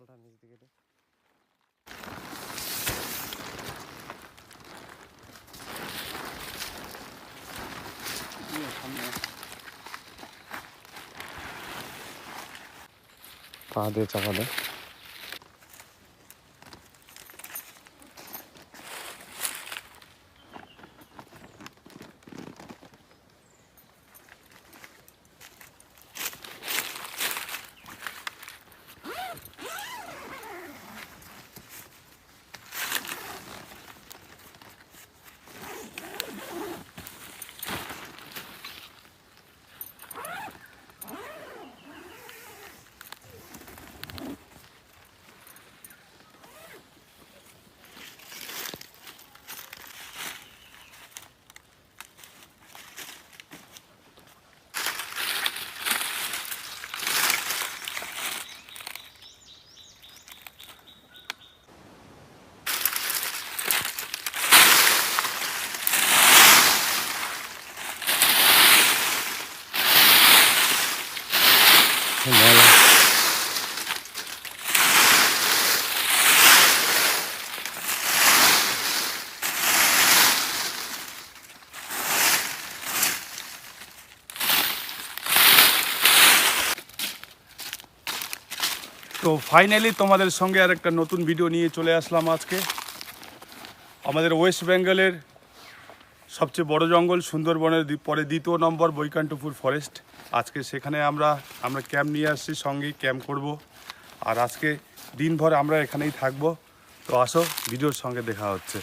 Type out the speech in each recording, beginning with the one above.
মালটা নিচ দিকে দে। পা দিয়ে চাপা দে। তো ফাইনালি তোমাদের সঙ্গে আর একটা নতুন ভিডিও নিয়ে চলে আসলাম আজকে। আমাদের ওয়েস্ট বেঙ্গলের সবচেয়ে বড় জঙ্গল সুন্দরবনের পরে দ্বিতীয় নম্বর বৈকুণ্ঠপুর ফরেস্ট। আজকে সেখানে আমরা ক্যাম্প নিয়ে আসছি, সঙ্গে ক্যাম্প করব। আর আজকে দিনভর আমরা এখানেই থাকবো। তো আসো, ভিডিওর সঙ্গে দেখা হচ্ছে।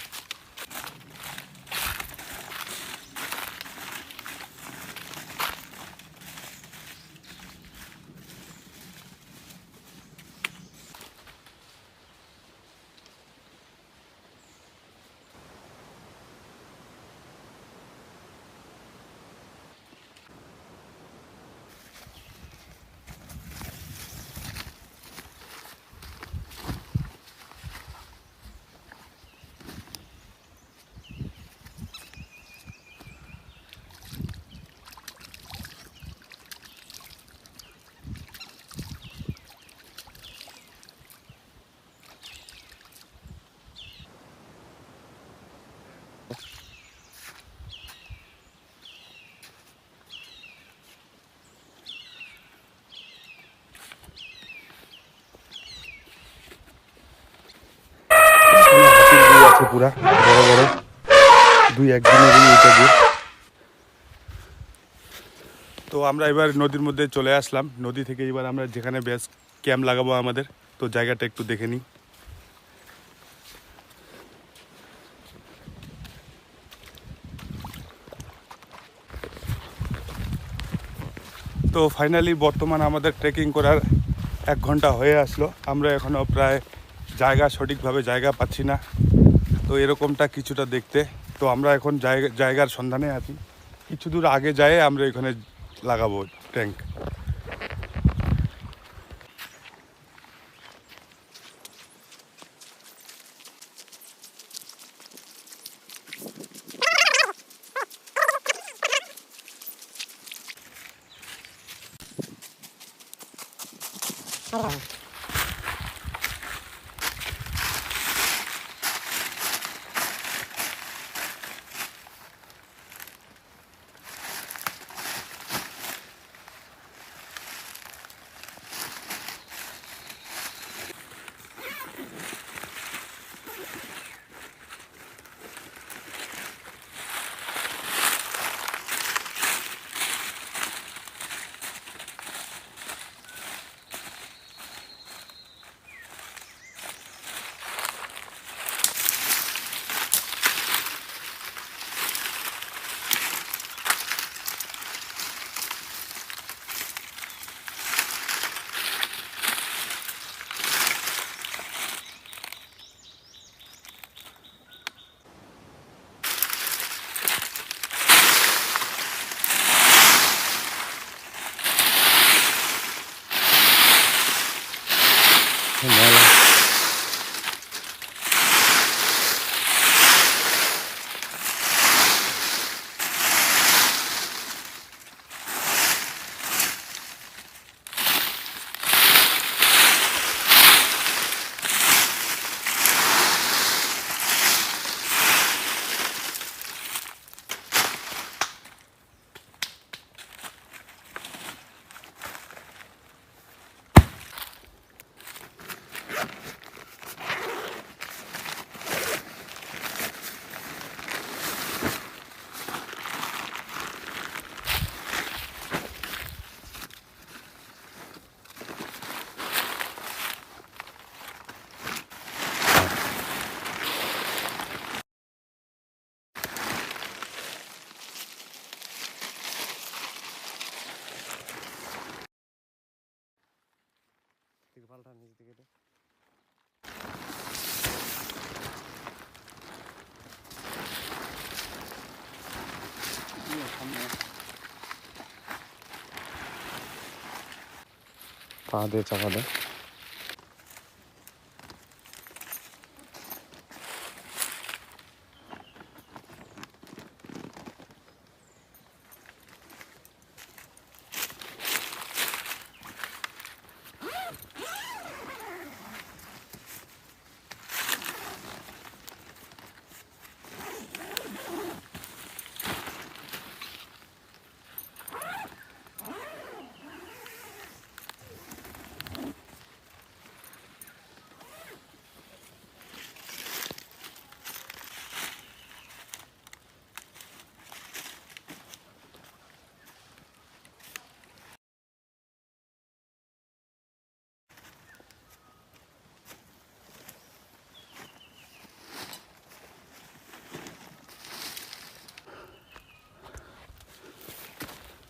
পুরা বড় বড় দুই একদিনেরই এটা দিয়ে। তো আমরা এবার নদীর মধ্যে চলে আসলাম। নদী থেকে এবার আমরা যেখানে বেস ক্যাম্প লাগাবো আমাদের, তো জায়গাটা একটু দেখে নিই। তো ফাইনালি বর্তমান আমাদের ট্রেকিং করার 1 ঘন্টা হয়ে আসলো। আমরা এখনও প্রায় সঠিকভাবে জায়গা পাচ্ছি না। তো এরকমটা কিছুটা দেখতে। তো আমরা এখন জায়গার সন্ধানে আছি। কিছু দূর আগে যায় আমরা এখানে লাগাবো ট্যাঙ্ক। পাল্টা নিচ দিকে দে। পা দিয়ে চাপা দে।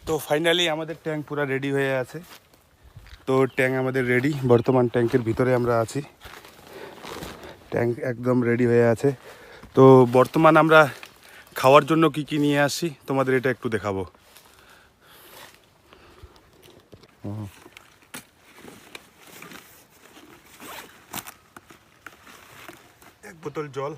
তো ফাইনালি আমাদের ট্যাঙ্ক পুরো রেডি হয়ে আছে। তো ট্যাঙ্ক আমাদের রেডি, বর্তমান ট্যাঙ্কের ভিতরে আমরা আছি। ট্যাঙ্ক একদম রেডি হয়ে আছে। তো বর্তমান আমরা খাওয়ার জন্য কি কি নিয়ে আসি তোমাদের এটা একটু দেখাবো। এক বোতল জল,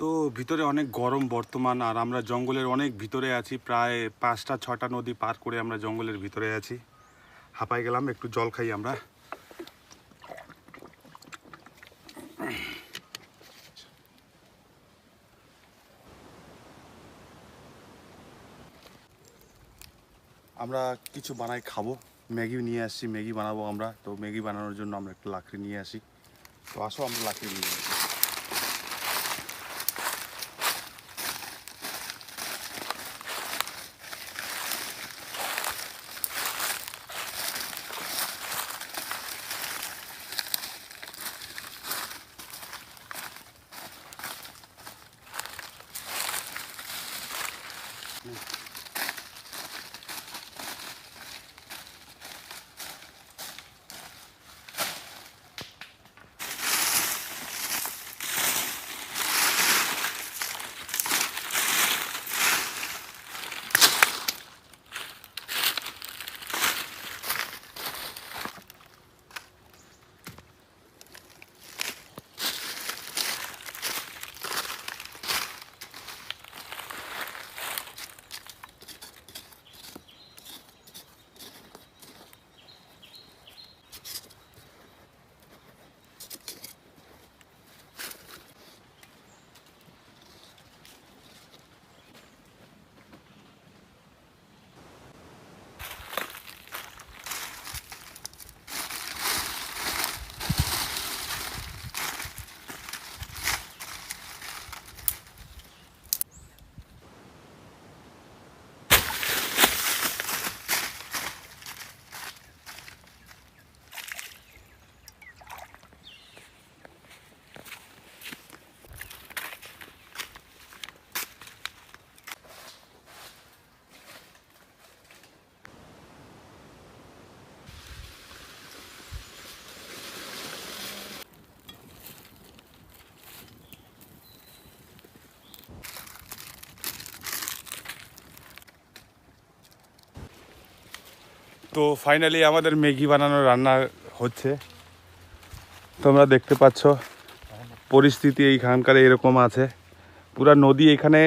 তো ভিতরে অনেক গরম বর্তমান, আর আমরা জঙ্গলের অনেক ভিতরে আছি, প্রায় 5টা-6টা নদী পার করে আমরা জঙ্গলের ভিতরে আছি। হাঁপাই গেলাম, একটু জল খাই আমরা। আমরা কিছু বানাই খাবো, ম্যাগি নিয়ে আসছি, ম্যাগি বানাবো আমরা। তো ম্যাগি বানানোর জন্য আমরা একটু লাকড়ি নিয়ে আসি। তো আসো আমরা লাকড়ি নিয়ে আসি। তো ফাইনালি আমাদের ম্যাগি বানানোর রান্না হচ্ছে। তোমরা দেখতে পাচ্ছ পরিস্থিতি এইখানকার এরকম আছে। পুরা নদী, এখানে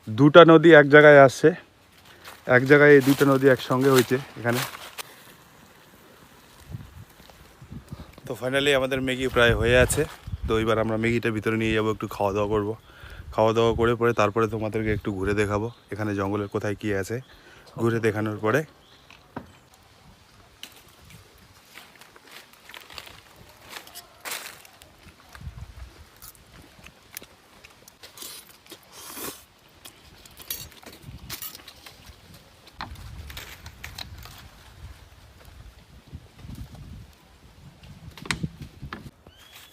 2টা নদী এক জায়গায় আসছে, এক জায়গায় এই 2টা নদী একসঙ্গে হয়েছে এখানে। তো ফাইনালি আমাদের ম্যাগি প্রায় হয়ে আছে। তো এবার আমরা ম্যাগিটা ভিতরে নিয়ে যাবো, একটু খাওয়া দাওয়া করবো। খাওয়া দাওয়া করে পরে তারপরে তোমাদেরকে একটু ঘুরে দেখাবো এখানে জঙ্গলের কোথায় কী আছে। ঘুরে দেখানোর পরে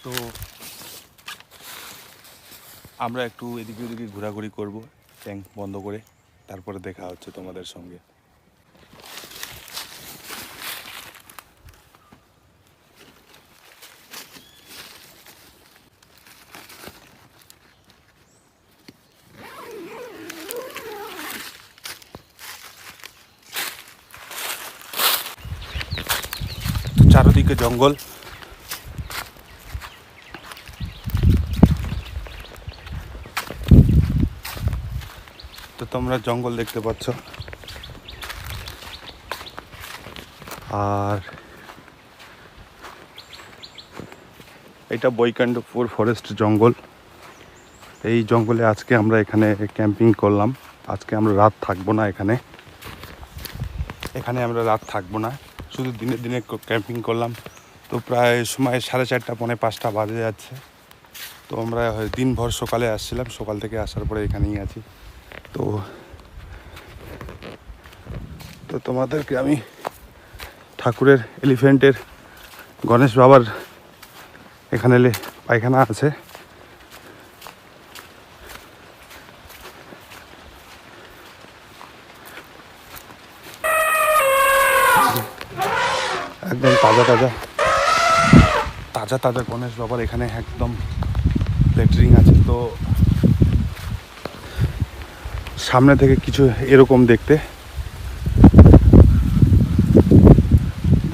তো আমরা একটু এদিকে ওদিকে ঘোরাঘুরি করব ট্যাঙ্ক বন্ধ করে, তারপরে দেখা হচ্ছে তোমাদের সঙ্গে। চারদিকে জঙ্গল, তো তোমরা জঙ্গল দেখতে পাচ্ছ। আর এটা বৈকুণ্ঠপুর ফরেস্ট জঙ্গল। এই জঙ্গলে আজকে আমরা এখানে ক্যাম্পিং করলাম। আজকে আমরা রাত থাকবো না এখানে আমরা রাত থাকবো না, শুধু দিনে দিনে ক্যাম্পিং করলাম। তো প্রায় সময় 4:30 পৌনে 5টা বাজে যাচ্ছে। তো আমরা দিনভর সকালে আসছিলাম, সকাল থেকে আসার পরে এখানেই আছি। তো তো তোমাদেরকে আমি ঠাকুরের এলিফ্যান্টের গণেশ বাবার এখানে পায়খানা আছে, একদম তাজা গণেশ বাবার এখানে একদম ল্যাট্রিন আছে। তো সামনে থেকে কিছু এরকম দেখতে।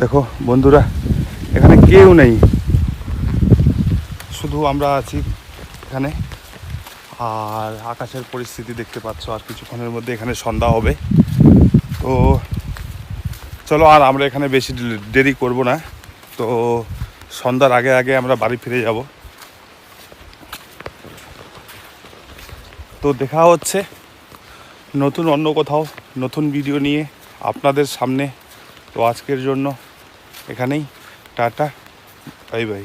দেখো বন্ধুরা, এখানে কেউ নেই, শুধু আমরা আছি এখানে। আর আকাশের পরিস্থিতি দেখতে পাচ্ছ, আর কিছুক্ষণের মধ্যে এখানে সন্ধ্যা হবে। তো চলো, আর আমরা এখানে বেশি দেরি করব না। তো সন্ধ্যার আগে আগে আমরা বাড়ি ফিরে যাব। তো দেখা হচ্ছে নতুন অন্য কোথাও নতুন ভিডিও নিয়ে আপনাদের সামনে। তো আজকের জন্য এখানেই, টাটা, বাই বাই।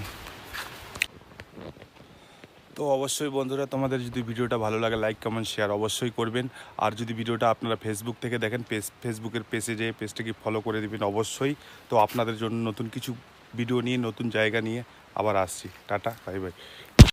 তো অবশ্যই বন্ধুরা, তোমাদের যদি ভিডিওটা ভালো লাগে লাইক কমেন্ট শেয়ার অবশ্যই করবেন। আর যদি ভিডিওটা আপনারা ফেসবুক থেকে দেখেন, ফেসবুকের পেজে যেয়ে পেজটাকে ফলো করে দেবেন অবশ্যই। তো আপনাদের জন্য নতুন কিছু ভিডিও নিয়ে, নতুন জায়গা নিয়ে আবার আসছি। Tata, bye bye.